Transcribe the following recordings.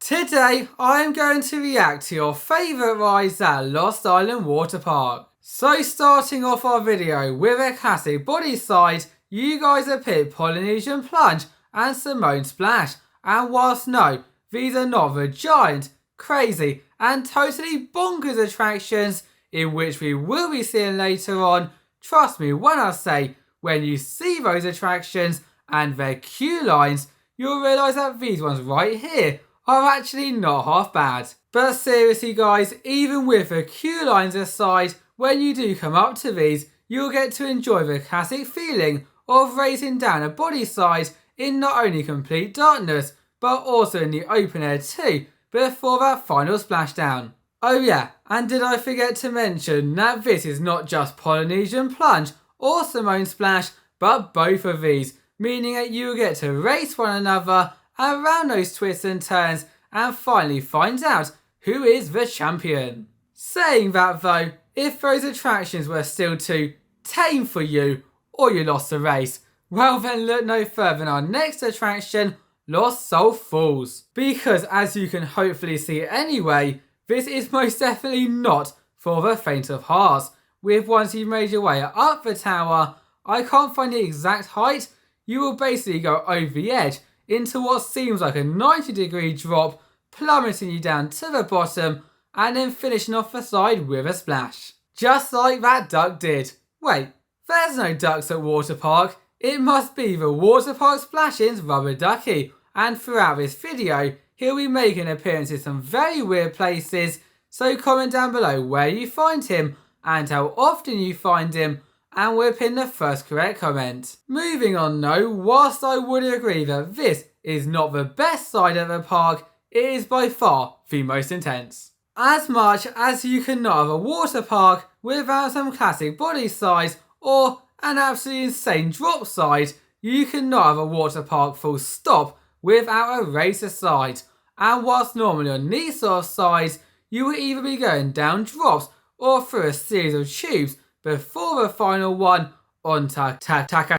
Today I am going to react to your favourite rides at Lost Island Waterpark. So starting off our video with a classic body side, you guys have picked Polynesian Plunge and Samoan Splash, and whilst no, these are not the giant, crazy and totally bonkers attractions in which we will be seeing later on, trust me when I say, when you see those attractions and their queue lines, you'll realise that these ones right here are actually not half bad. But seriously guys, even with the queue lines aside, when you do come up to these, you'll get to enjoy the classic feeling of racing down a body side in not only complete darkness, but also in the open air too, before that final splashdown. Oh yeah, and did I forget to mention that this is not just Polynesian Plunge or Samoan Splash, but both of these, meaning that you will get to race one another around those twists and turns and finally find out who is the champion. Saying that though, if those attractions were still too tame for you or you lost the race, well then look no further than our next attraction, Lost Soul Falls. Because as you can hopefully see anyway, this is most definitely not for the faint of heart. With once you've made your way up the tower, I can't find the exact height, you will basically go over the edge into what seems like a 90-degree drop, plummeting you down to the bottom and then finishing off the side with a splash. Just like that duck did. Wait, there's no ducks at Waterpark. It must be the Waterpark Splashin's rubber ducky, and throughout this video he'll be making appearances in some very weird places, so comment down below where you find him and how often you find him, and we'll pin the first correct comment. Moving on though, whilst I would agree that this is not the best side of the park, it is by far the most intense. As much as you cannot have a water park without some classic body sides or an absolutely insane drop side, you cannot have a water park full stop without a racer side. And whilst normally on these sort of sides, you will either be going down drops or through a series of tubes before the final one on Katipo.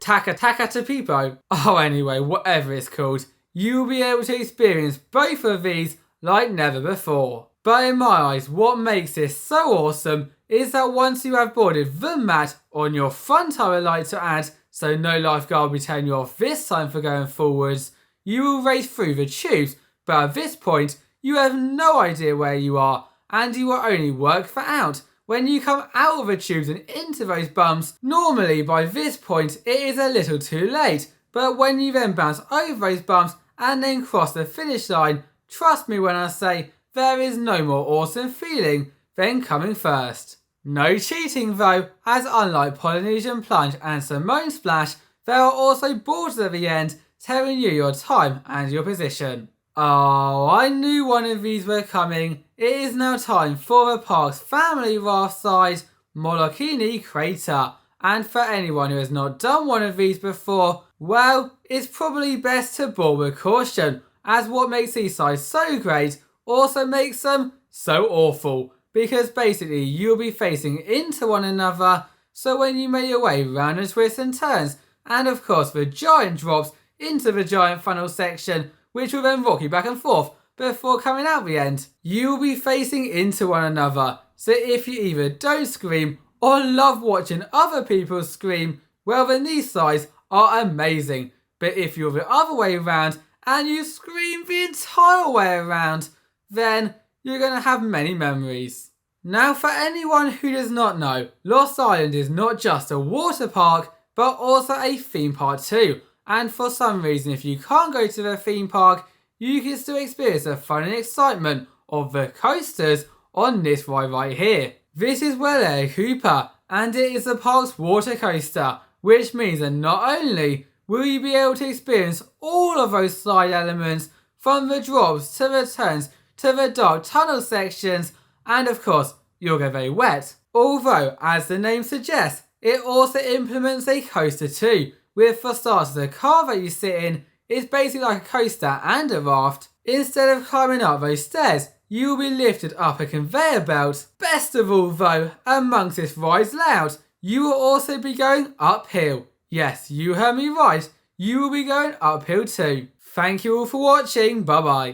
Oh anyway, whatever it's called, you will be able to experience both of these like never before. But in my eyes, what makes this so awesome is that once you have boarded the mat on your front, I would like to add, so no lifeguard will be telling you off this time for going forwards, you will race through the tubes, but at this point you have no idea where you are and you will only work that out when you come out of the tubes and into those bumps. Normally by this point it is a little too late, but when you then bounce over those bumps and then cross the finish line, trust me when I say there is no more awesome feeling than coming first. No cheating though, as unlike Polynesian Plunge and Samoan Splash, there are also boards at the end telling you your time and your position. Oh, I knew one of these were coming. It is now time for the park's family raft side, Molokini Crater. And for anyone who has not done one of these before, well, it's probably best to board with caution, as what makes these sides so great also makes them so awful, because basically you'll be facing into one another, so when you make your way round the twists and turns, and of course the giant drops into the giant funnel section, which will then rock you back and forth before coming out the end, you will be facing into one another. So if you either don't scream or love watching other people scream, well then these sides are amazing. But if you're the other way around and you scream the entire way around, then you're going to have many memories. Now for anyone who does not know, Lost Island is not just a water park, but also a theme park too. And for some reason, if you can't go to the theme park, you can still experience the fun and excitement of the coasters on this ride right here. This is Wailua Kupua, and it is the park's water coaster, which means that not only will you be able to experience all of those slide elements, from the drops to the turns to the dark tunnel sections, and of course you'll get very wet. Although, as the name suggests, it also implements a coaster too, with for starters the car that you sit in is basically like a coaster and a raft. Instead of climbing up those stairs, you will be lifted up a conveyor belt. Best of all though, amongst this ride's layout, you will also be going uphill. Yes, you heard me right, you will be going uphill too. Thank you all for watching, bye bye.